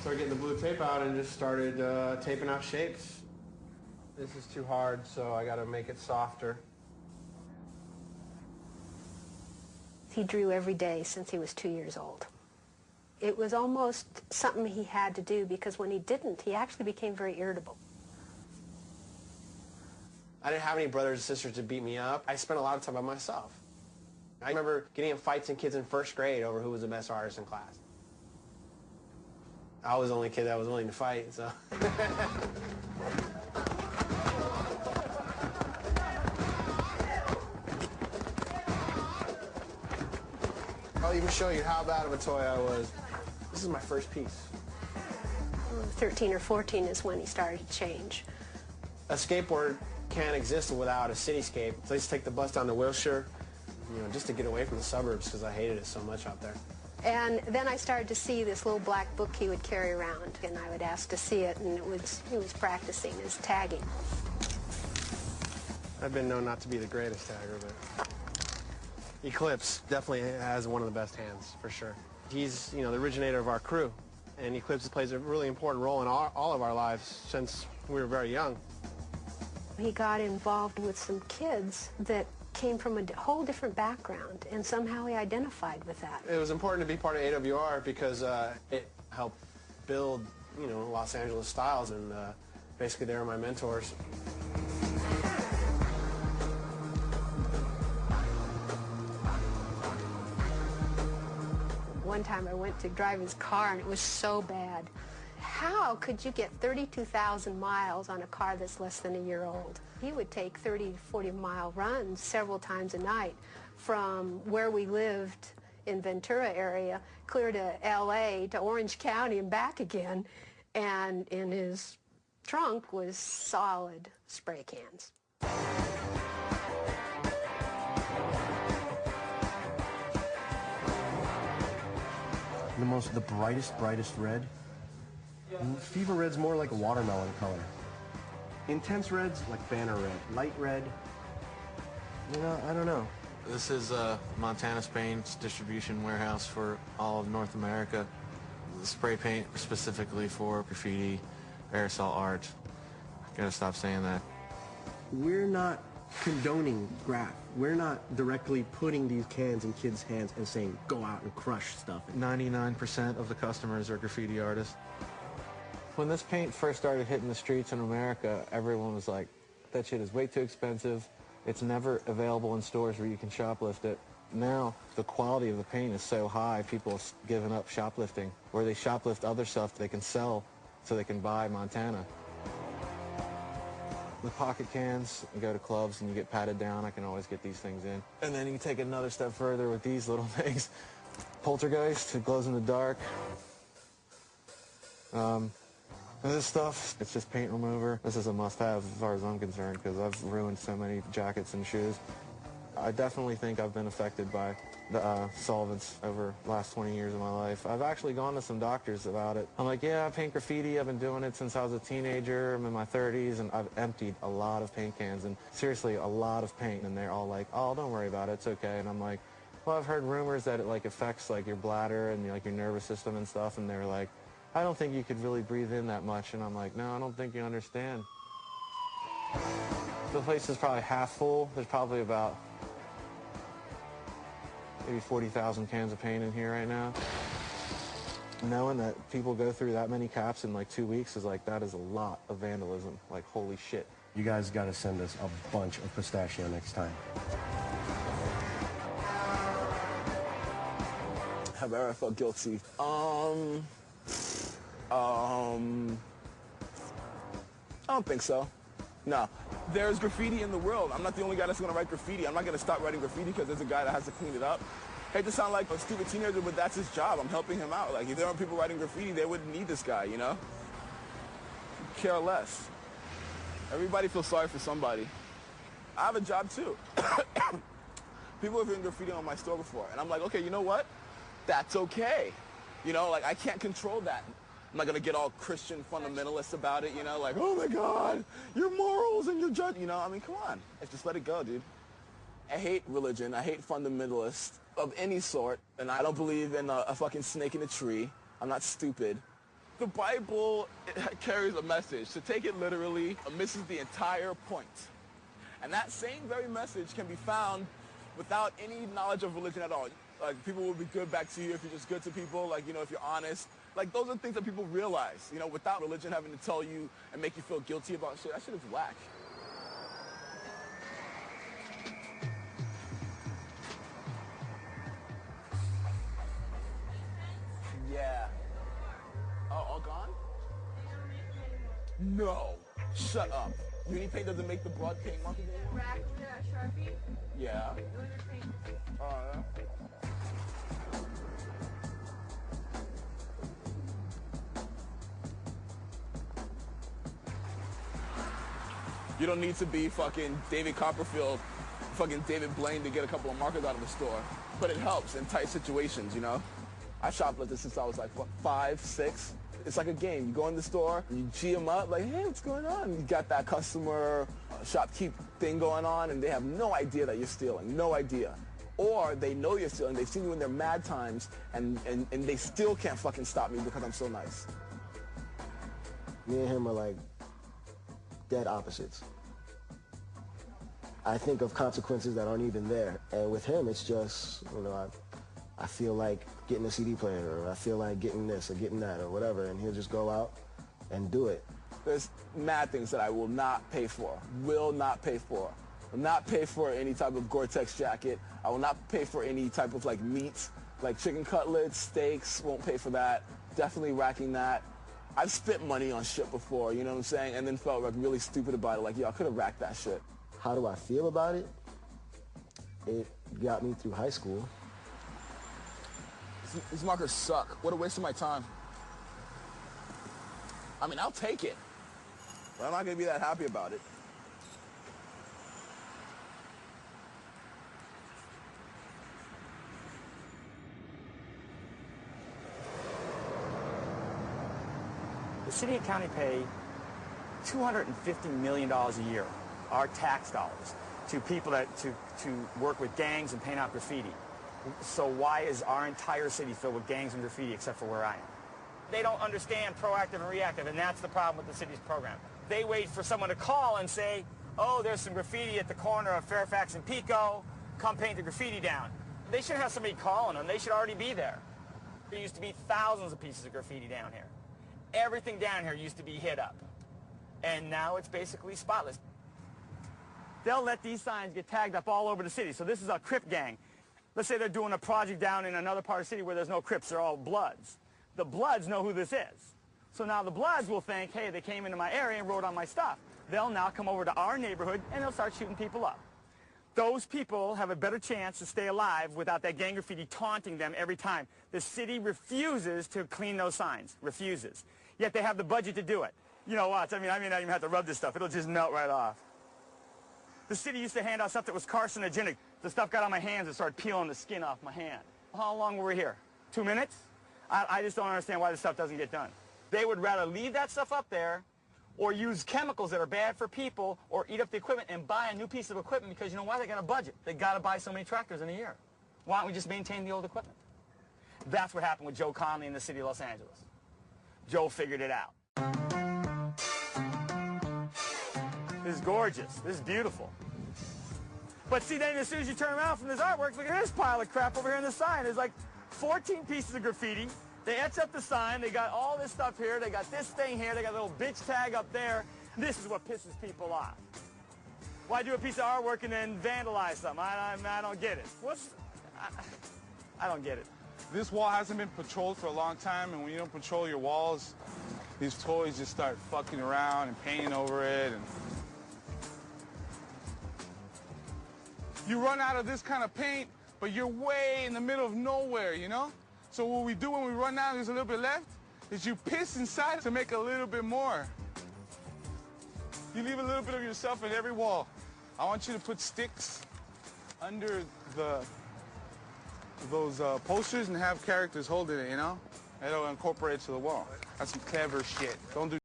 Started getting the blue tape out and just started taping out shapes. This is too hard, so I got to make it softer. He drew every day since he was 2 years old. It was almost something he had to do because when he didn't, he actually became very irritable. I didn't have any brothers and sisters to beat me up. I spent a lot of time by myself. I remember getting in fights in kids in first grade over who was the best artist in class. I was the only kid that was willing to fight, so. I'll even show you how bad of a toy I was. This is my first piece. 13 or 14 is when he started to change. A skateboard can't exist without a cityscape. So I used to take the bus down to Wilshire, just to get away from the suburbs because I hated it so much out there. And then I started to see this little black book he would carry around, and I would ask to see it, and he was practicing his tagging. I've been known not to be the greatest tagger, but Eclipse definitely has one of the best hands, for sure. He's, the originator of our crew, and Eclipse plays a really important role in all of our lives since we were very young. He got involved with some kids that came from a whole different background, and somehow he identified with that. It was important to be part of AWR because it helped build, Los Angeles styles, and basically they were my mentors. One time I went to drive his car, and it was so bad. How could you get 32,000 miles on a car that's less than a year old? He would take 30 to 40-mile runs several times a night from where we lived in Ventura area clear to LA to Orange County and back again, and in his trunk was solid spray cans. The brightest red. Fever red's more like a watermelon color. Intense red's like banner red. Light red, I don't know. This is Montana Paint's distribution warehouse for all of North America. Spray paint specifically for graffiti, aerosol art. Gotta stop saying that. We're not condoning graff. We're not directly putting these cans in kids' hands and saying, go out and crush stuff. 99% of the customers are graffiti artists. When this paint first started hitting the streets in America, everyone was like, that shit is way too expensive. It's never available in stores where you can shoplift it. Now, the quality of the paint is so high, people have given up shoplifting. Where they shoplift other stuff they can sell so they can buy Montana. The pocket cans, you go to clubs and you get patted down, I can always get these things in. And then you take another step further with these little things. Poltergeist, it glows in the dark. And this stuff, it's just paint remover. This is a must-have as far as I'm concerned because I've ruined so many jackets and shoes. I definitely think I've been affected by the solvents over the last 20 years of my life. I've actually gone to some doctors about it. I'm like, yeah, I paint graffiti. I've been doing it since I was a teenager. I'm in my 30s, and I've emptied a lot of paint cans, and seriously, a lot of paint. And they're all like, oh, don't worry about it. It's okay. And I'm like, well, I've heard rumors that it affects your bladder and your nervous system and stuff. And they're like, I don't think you could really breathe in that much. And I'm like, no, I don't think you understand. The place is probably half full. There's probably about maybe 40,000 cans of paint in here right now. Knowing that people go through that many caps in 2 weeks is that is a lot of vandalism. Holy shit. You guys got to send us a bunch of pistachio next time. Have I ever felt guilty? I don't think so. No. There's graffiti in the world. I'm not the only guy that's going to write graffiti. I'm not going to stop writing graffiti because there's a guy that has to clean it up. I hate to sound like a stupid teenager, but that's his job. I'm helping him out. If there weren't people writing graffiti, they wouldn't need this guy, Care less. Everybody feels sorry for somebody. I have a job, too. People have written graffiti on my store before, and I'm like, okay, you know what? That's okay. I can't control that. I'm not going to get all Christian fundamentalist about it, oh my God, your morals and your judgment, come on. Just let it go, dude. I hate religion. I hate fundamentalists of any sort, and I don't believe in a fucking snake in a tree. I'm not stupid. The Bible carries a message. To take it literally misses the entire point. And that same very message can be found without any knowledge of religion at all. Like, people will be good back to you if you're just good to people, like, you know, if you're honest. Like, those are things that people realize, you know, without religion having to tell you and make you feel guilty about shit. That shit is whack. Yeah. Oh, all gone? No. Shut up. Uni paint doesn't make the broad paint markers anymore? Rack Sharpie? Yeah. Those are paint. Oh, yeah. You don't need to be fucking David Copperfield, fucking David Blaine to get a couple of markers out of the store. But it helps in tight situations, you know? I shoplifted since I was like, what, 5, 6? It's like a game. You go in the store, you G them up, like, hey, what's going on? You got that customer shopkeep thing going on, and they have no idea that you're stealing, no idea. Or they know you're stealing, they've seen you in their mad times, and they still can't fucking stop me because I'm so nice. Me and him are like dead opposites. I think of consequences that aren't even there. And with him, it's just, you know, I feel like getting a CD player, or I feel like getting this or getting that or whatever, and he'll just go out and do it. There's mad things that I will not pay for, will not pay for. Will not pay for any type of Gore-Tex jacket. I will not pay for any type of like meats, like chicken cutlets, steaks, won't pay for that. Definitely racking that. I've spent money on shit before, you know what I'm saying? And then felt like really stupid about it, like, yo, I could have racked that shit. How do I feel about it? It got me through high school. These markers suck. What a waste of my time. I mean, I'll take it, but I'm not gonna be that happy about it. The city and county pay $250 million a year, our tax dollars, to people to work with gangs and paint out graffiti. So why is our entire city filled with gangs and graffiti except for where I am? They don't understand proactive and reactive, and that's the problem with the city's program. They wait for someone to call and say, oh, there's some graffiti at the corner of Fairfax and Pico, come paint the graffiti down. They should have somebody calling them. They should already be there. There used to be thousands of pieces of graffiti down here. Everything down here used to be hit up, and now it's basically spotless. They'll let these signs get tagged up all over the city. So this is a Crip gang. Let's say they're doing a project down in another part of the city where there's no Crips, they're all Bloods. The Bloods know who this is. So now the Bloods will think, hey, they came into my area and wrote on my stuff. They'll now come over to our neighborhood and they'll start shooting people up. Those people have a better chance to stay alive without that gang graffiti taunting them every time. The city refuses to clean those signs, refuses. Yet they have the budget to do it. You know what, I mean, I may not even have to rub this stuff. It'll just melt right off. The city used to hand out stuff that was carcinogenic. The stuff got on my hands and started peeling the skin off my hand. How long were we here? 2 minutes? I just don't understand why this stuff doesn't get done. They would rather leave that stuff up there or use chemicals that are bad for people or eat up the equipment and buy a new piece of equipment because you know why? They got a budget. They got to buy so many tractors in a year. Why don't we just maintain the old equipment? That's what happened with Joe Conley in the city of Los Angeles. Joe figured it out. This is gorgeous. This is beautiful. But see, then as soon as you turn around from this artwork, look at this pile of crap over here in the sign. There's like 14 pieces of graffiti. They etch up the sign. They got all this stuff here. They got this thing here. They got a little bitch tag up there. This is what pisses people off. Why do a piece of artwork and then vandalize something? I don't get it. I don't get it. This wall hasn't been patrolled for a long time, and when you don't patrol your walls, these toys just start fucking around and painting over it. And you run out of this kind of paint, but you're way in the middle of nowhere, you know? So what we do when we run out, there's a little bit left, is you piss inside to make a little bit more. You leave a little bit of yourself in every wall. I want you to put sticks under those posters and have characters holding it, you know? It'll incorporate it to the wall. That's some clever shit. Don't do